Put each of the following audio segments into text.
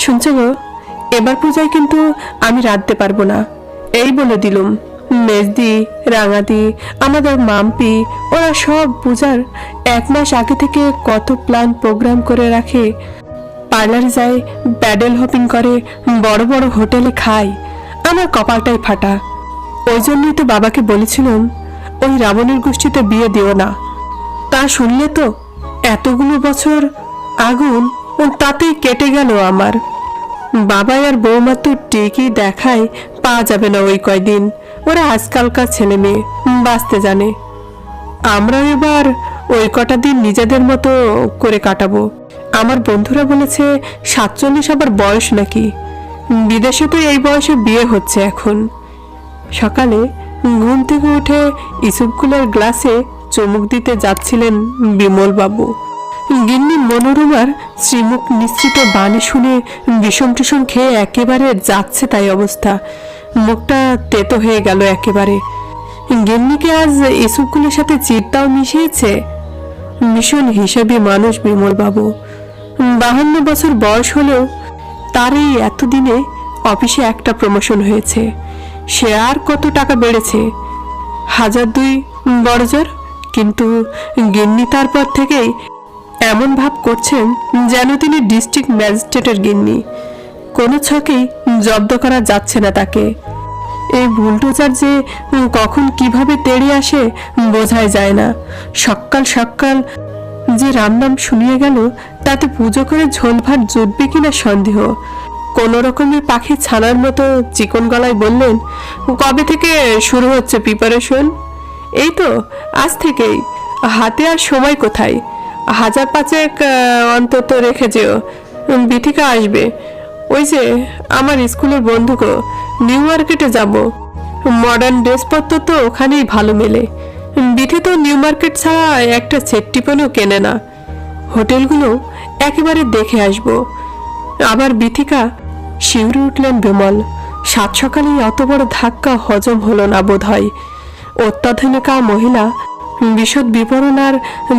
শুনছো গো, এবার পূজায় কিন্তু আমি রাঁধতে পারবো না, এই বলে দিলুম। মেজদি, রাঙাদি, আমাদের মাম্পি, ওরা সব পূজার 1 মাস আগে থেকে কত প্ল্যান প্রোগ্রাম করে রাখে। পার্লারে যায়, প্যাডেল হপিং করে, বড় বড় হোটেলে খায়। আমার কপালটাই ফাটা। ওই জন্যই তো বাবাকে বলেছিলাম ওই রাবণের গোষ্ঠীতে বিয়ে দিও না। তা শুনলে তো, এতগুলো বছর আগুন তাতেই কেটে গেল আমার। বাবা আর বৌমা তো ঠিকই দেখায় পাওয়া যাবে না ওই কয়দিন। ওরা আজকালকার ছেলে মেয়ে, বাঁচতে জানে। আমরা এবার ওই কটা দিন নিজেদের মতো করে কাটাবো। আমার বন্ধুরা বলেছে 47 আবার বয়স নাকি। বিদেশে তো এই বয়সে বিয়ে হচ্ছে এখন। সকালে ঘুম থেকে উঠে ইসুপগুলোর গ্লাসে চুমুক দিতে যাচ্ছিলেন বিমল বাবু। গিন্নি মনোরমার শ্রীমুখ নিশ্চিত বাণী শুনে বিষম টিসম খেয়ে একেবারে যাচ্ছে তাই অবস্থা। মুখটা তেতো হয়ে গেল একেবারে। গিন্নিকে আজ ইসুপগুলোর সাথে চিত্তাও মিশিয়েছে। ভীষণ হিসাবী মানুষ বিমল বাবু। 52 বছর বয়স হলেও তার এই এতদিনে অফিসে একটা প্রমোশন হয়েছে। সে আর কত টাকা বেড়েছে, 1002 বড়জোর। কিন্তু গিন্নি তারপর থেকেই এমন ভাব করছেন যেন তিনি ডিস্ট্রিক্ট ম্যাজিস্ট্রেটের গিন্নি। কোনো ছকেই জব্দ করা যাচ্ছে না তাকে। এই বুলডোজার যে কখন কিভাবে তেড়ে আসে বোঝাই যায় না। সকাল সকাল যে রামনাম শুনিয়ে গেল, তাতে পুজো করে ঝোল ভাত জুটবে কিনা সন্দেহ। কোন রকমের পাখি ছানার মতো চিকন গলায় বললেন, কবে থেকে শুরু হচ্ছে প্রিপারেশন? এই তো আজ থেকেই। হাতে আর সময় কোথায়, 1000-5 অন্তত রেখে যেও। বিথিকা আসবে, ওই যে আমার স্কুলের বন্ধুকে। নিউ মার্কেটে যাব, মডার্ন ড্রেসপত্র তো ওখানেই ভালো মেলে। বিথি তো নিউ মার্কেট ছাড়া একটা সেটটিপনও কেনে না। হোটেলগুলো একেবারে দেখে আসবো। আবার বিথিকা। শিউরে উঠলেন বিমল। সাত সকালেই অত বড় ধাক্কা হজম হলো না বোধ হয়। অত্যাধুনিকা মহিলা, বিশদ বিবরণ আর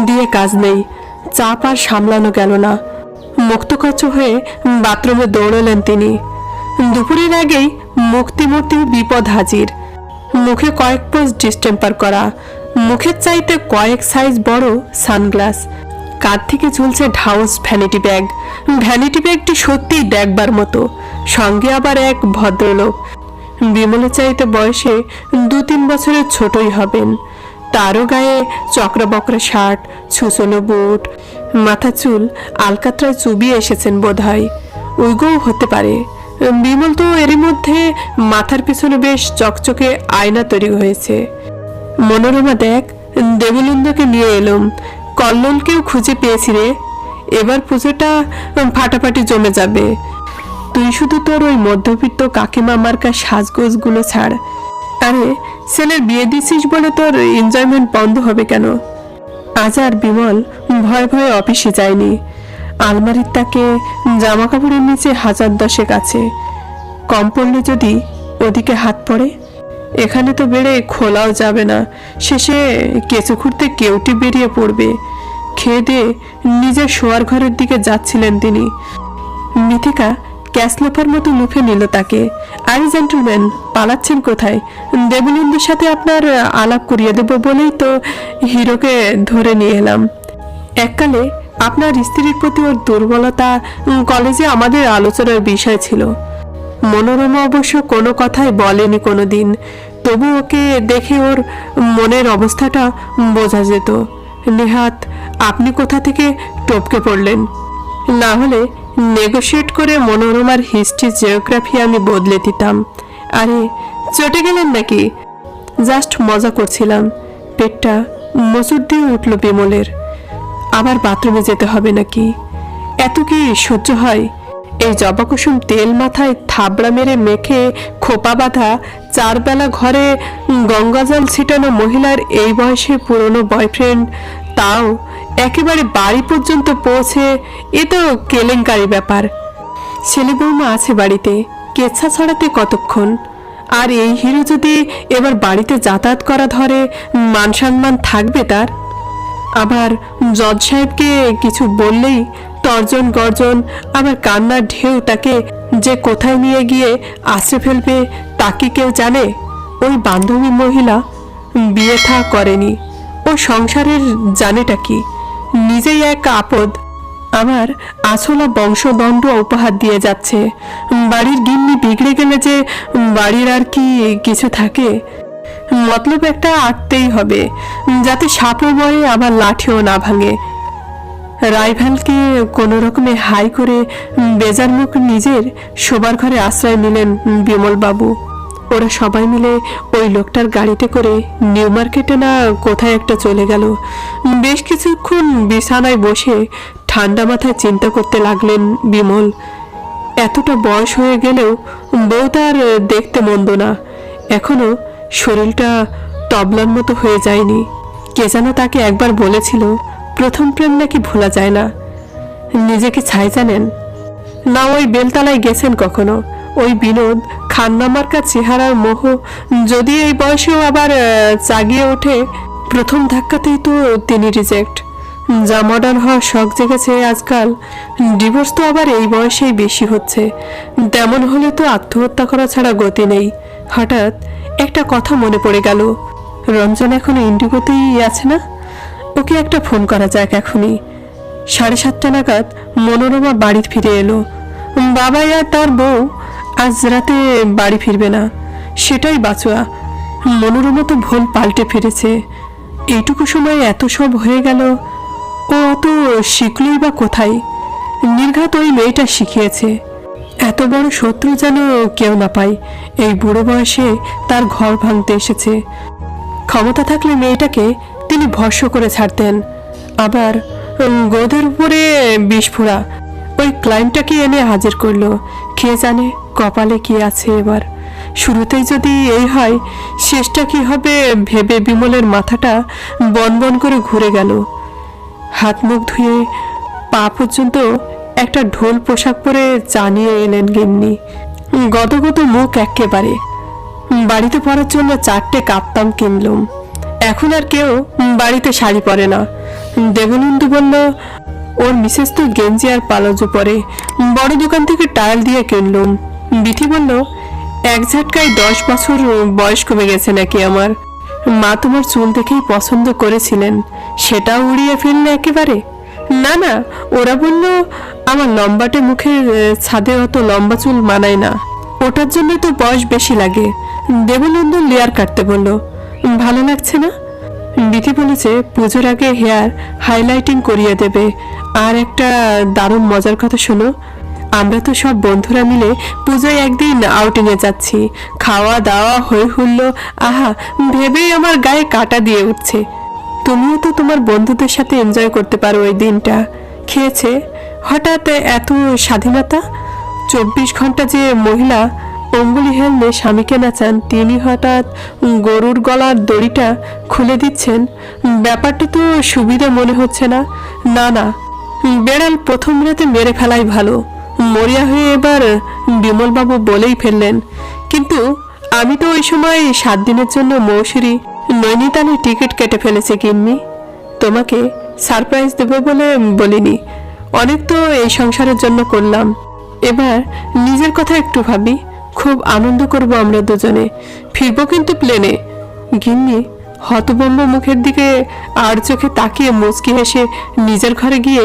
দিয়ে কাজ নেই। চাপ আর সামলানো গেল না। মুক্তকচ্ছ হয়ে বাথরুমে দৌড়লেন তিনি। দুপুরের আগেই মুক্তি বিপদ হাজির। মুখে কয়েক পোস্ট ডিস্টেম্পার করা, মুখের চাইতে কয়েক সাইজ বড় সানগ্লাস। কাঁধ থেকে ঝুলছে ঢাউস ভ্যানিটি ব্যাগ। ভ্যানিটি ব্যাগটি সত্যিই দেখবার মতো। সঙ্গে আবার এক ভদ্রলোক। বিমলের চাইতে বয়সে 2-3 বছরের ছোটই হবেন। তারও গায়ে চক্রা বকরা শার্ট, ছুঁচলো বুট, মাথা চুল আলকাতরায় চুবিয়ে এসেছেন বোধ হয়। ওইগোও হতে পারে। বিমল তো এরই মধ্যে মাথার পিছনে বেশ চকচকে আয়না তৈরি হয়েছে। মনোরমা দেখ, দেবলিন্দকে নিয়ে এলাম। কল্লোলকেও খুঁজে পেয়েছি রে। এবার পুজোটা ফাটাফাটি জমে যাবে। তুই শুধু তোর ওই মধ্যবিত্ত কাকিমা মার্কা সাজগোজগুলো ছাড়। আরে ছেলের বিয়ে দিছিস বলে তোর এনজয়মেন্ট বন্ধ হবে কেন? আজ আর বিমল ভয়ে ভয়ে অফিসে যায়নি। আলমারির তাকে জামা কাপড়ের নিচে 1000-10 আছে। কম পড়লে যদি ওদিকে হাত পড়ে। এখানে তো বেড়ে খোলাও যাবে না। শেষে কেঁচো খুঁড়তে কেউটি বেরিয়ে পড়বে। খেয়ে দিয়ে নিজের শোয়ার ঘরের দিকে যাচ্ছিলেন তিনি। মিথিকা ক্যাসলোফার মতো মুখে নিল তাকে। আরে জেন্টলম্যান, পালাচ্ছেন কোথায়? দেবলিন্দের সাথে আপনার আলাপ করিয়ে দেব বলেই তো হিরোকে ধরে নিয়ে এলাম। এককালে আপনার স্ত্রীর প্রতি ওর দুর্বলতা কলেজে আমাদের আলোচনার বিষয় ছিল। মনোরমা অবশ্য কোনো কথাই বলেনি কোনোদিন। তবু ওকে দেখে ওর মনের অবস্থাটা বোঝা যেত। নেহাত আপনি কোথা থেকে টপকে পড়লেন? না হলে নেগোশিয়েট করে মনোরমার হিস্ট্রি জিওগ্রাফি আমি বদলে দিতাম। আরে চটে গেলেন নাকি? জাস্ট মজা করছিলাম। পেটটা মসুর দিয়ে উঠল বিমলের। আবার বাথরুমে যেতে হবে নাকি? এত কি সহ্য হয়? এই জবাকুসুম তেল মাথায় থাবড়া মেরে মেখে খোপা বাঁধা 4 বেলা ঘরে গঙ্গাজল ছিটানো মহিলার এই বয়সে পুরনো বয়ফ্রেন্ড, তাও একেবারে বাড়ি পর্যন্ত পৌঁছে, এ তো কেলেঙ্কারি ব্যাপার। ছেলে বৌমা আছে বাড়িতে, কেচ্ছা ছড়াতে কতক্ষণ? আর এই হিরো যদি এবার বাড়িতে যাতায়াত করা ধরে, মান সম্মান থাকবে তার? আবার জজ সাহেবকে কিছু বললেই তর্জন গর্জন আবার কান্নার ঢেউ তাকে যে কোথায় নিয়ে গিয়ে আশ্রে ফেলবে তা কি কেউ জানে? ওই বান্ধবী মহিলা বিয়ে থা করেনি, ও সংসারের জানেটা কি? নিজেই এক আপদ। আমার আসলা বংশদণ্ড উপহার দিয়ে যাচ্ছে। বাড়ির গিন্নি বিগড়ে গেলে যে বাড়ির আর কি কিছু থাকে? মতলব একটা আটতেই হবে, যাতে সাপও মরে আবার লাঠিও না ভাঙে। রাইভালকে কোনো রকমে হাই করে বেজার মুখ নিজের শোবার ঘরে আশ্রয় নিলেন বিমলবাবু। ওরা সবাই মিলে ওই লোকটার গাড়িতে করে নিউ মার্কেটে না কোথায় একটা চলে গেল। বেশ কিছুক্ষণ বিছানায় বসে ঠান্ডা মাথায় চিন্তা করতে লাগলেন বিমল। এতটা বয়স হয়ে গেলেও বউ তার দেখতে মন্দ না, এখনো শরীরটা তবলার মতো হয়ে যায়নি। কে যেন তাকে একবার বলেছিল, প্রথম প্রেম নাকি ভোলা যায় না। নিজেকে ছাই জানেন না? ওই বেলতলায় গেছেন কখনো? ওই বিনোদ খান্নামার্কা চেহারার মোহ যদি এই বয়সেও আবার জাগিয়ে ওঠে, প্রথম ধাক্কাতেই তো তিনি রিজেক্ট। যা মডার্ন হওয়ার শখ জেগেছে আজকাল, ডিভোর্স তো আবার এই বয়সেই বেশি হচ্ছে। তেমন হলে তো আত্মহত্যা করা ছাড়া গতি নেই। হঠাৎ একটা কথা মনে পড়ে গেল, রঞ্জন এখনো ইন্ডিগোতেই আছে না? ওকে একটা ফোন করা যাক এখনই। 7:30 নাগাদ মনোরমা বাড়ি ফিরে এলো। বাবা আর তার বউ আজ রাতে বাড়ি ফিরবে না, সেটাই বাঁচোয়া। মনোরমা তো ভুল পাল্টে ফিরেছে। এইটুকু সময় এত সব হয়ে গেল, ও অত শিখলই বা কোথায়? নির্ঘাত ওই মেয়েটা শিখিয়েছে। এত বড় শত্রু যেন কেউ না পায়। এই বুড়ো বয়সে তার ঘর ভাঙতে এসেছে। ক্ষমতা থাকলে মেয়েটাকে তিনি ভস্ম করে ছাড়তেন। আবার গোদের উপরে বিস্ফোরা ওই ক্লায়েন্টটাকে এনে হাজির করলো। কে জানে কপালে কি আছে এবার। শুরুতেই যদি এই হয়, শেষটা কি হবে ভেবে বিমলের মাথাটা বনবন করে ঘুরে গেল। হাত মুখ ধুয়ে পা পর্যন্ত একটা ঢোল পোশাক পরে জানিয়ে এলেন গিন্নি। গদগদ মুখ একেবারে। বাড়িতে পরার জন্য 4টে কাপ্তান কিনলুম। এখন আর কেউ বাড়িতে শাড়ি পরে না। দেবনন্দু বলল, ওর মিসেস তো গেঞ্জি আর পালজো পরে, বড় দোকান থেকে টায়াল দিয়ে কিনলুম। বিথি বলল, এক ঝাটকায় 10 বছর বয়স কমে গেছে নাকি আমার। মা তোমার চুল দেখেই পছন্দ করেছিলেন, সেটাও উড়িয়ে ফেললে একেবারে। না না, ওরা বলল আমার লম্বাটে মুখের ছাদে অত লম্বা চুল মানায় না, ওটার জন্য তো বয়স বেশি লাগে। দেবনন্দন লেয়ার কাটতে বলল, ভালো লাগছে না? বিধি বলেছে পুজোর আগে হেয়ার হাইলাইটিং করিয়ে দেবে। আর একটা দারুণ মজার কথা শোনো, আমরা তো সব বন্ধুরা মিলে পুজোয় একদিন আউটিংয়ে যাচ্ছি। খাওয়া দাওয়া হই হুল্লো, আহা, ভেবেই আমার গায়ে কাঁটা দিয়ে উঠছে। তুমিও তো তোমার বন্ধুদের সাথে এনজয় করতে পারো ওই দিনটা। খেয়েছে হঠাৎ এত স্বাধীনতা। 24 ঘন্টা যে মহিলা অঙ্গুলি হেলনে স্বামীকে নাচান, তিনি হঠাৎ গরুর গলার দড়িটা খুলে দিচ্ছেন। ব্যাপারটা তো সুবিধা মনে হচ্ছে না। না না, বেড়াল প্রথম রাতে মেরে ফেলাই ভালো। মরিয়া হয়ে এবার বিমলবাবু বলেই ফেললেন, কিন্তু আমি তো ওই সময় 7 দিনের জন্য মৌসুরি নৈনিতালে টিকিট কেটে ফেলেছি গিন্নি। তোমাকে সারপ্রাইজ দেবো বলে বলিনি। অনেক তো এই সংসারের জন্য করলাম, এবার নিজের কথা একটু ভাবি। খুব আনন্দ করব আমরা দুজনে। ফিরবো কিন্তু প্লেনে। গিন্নি হতভম্ব মুখের দিকে আর চোখে তাকিয়ে মুচকি হেসে নিজের ঘরে গিয়ে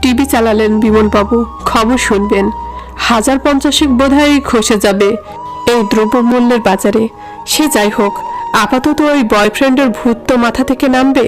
টিভি চালালেন বিমলবাবু। খবর শুনবেন। 1050 বোধহয় খসে যাবে এই দ্রব্যমূল্যের বাজারে। সে যাই হোক, আপাতত ওই বয়ফ্রেন্ডের ভূত তো মাথা থেকে নামবে।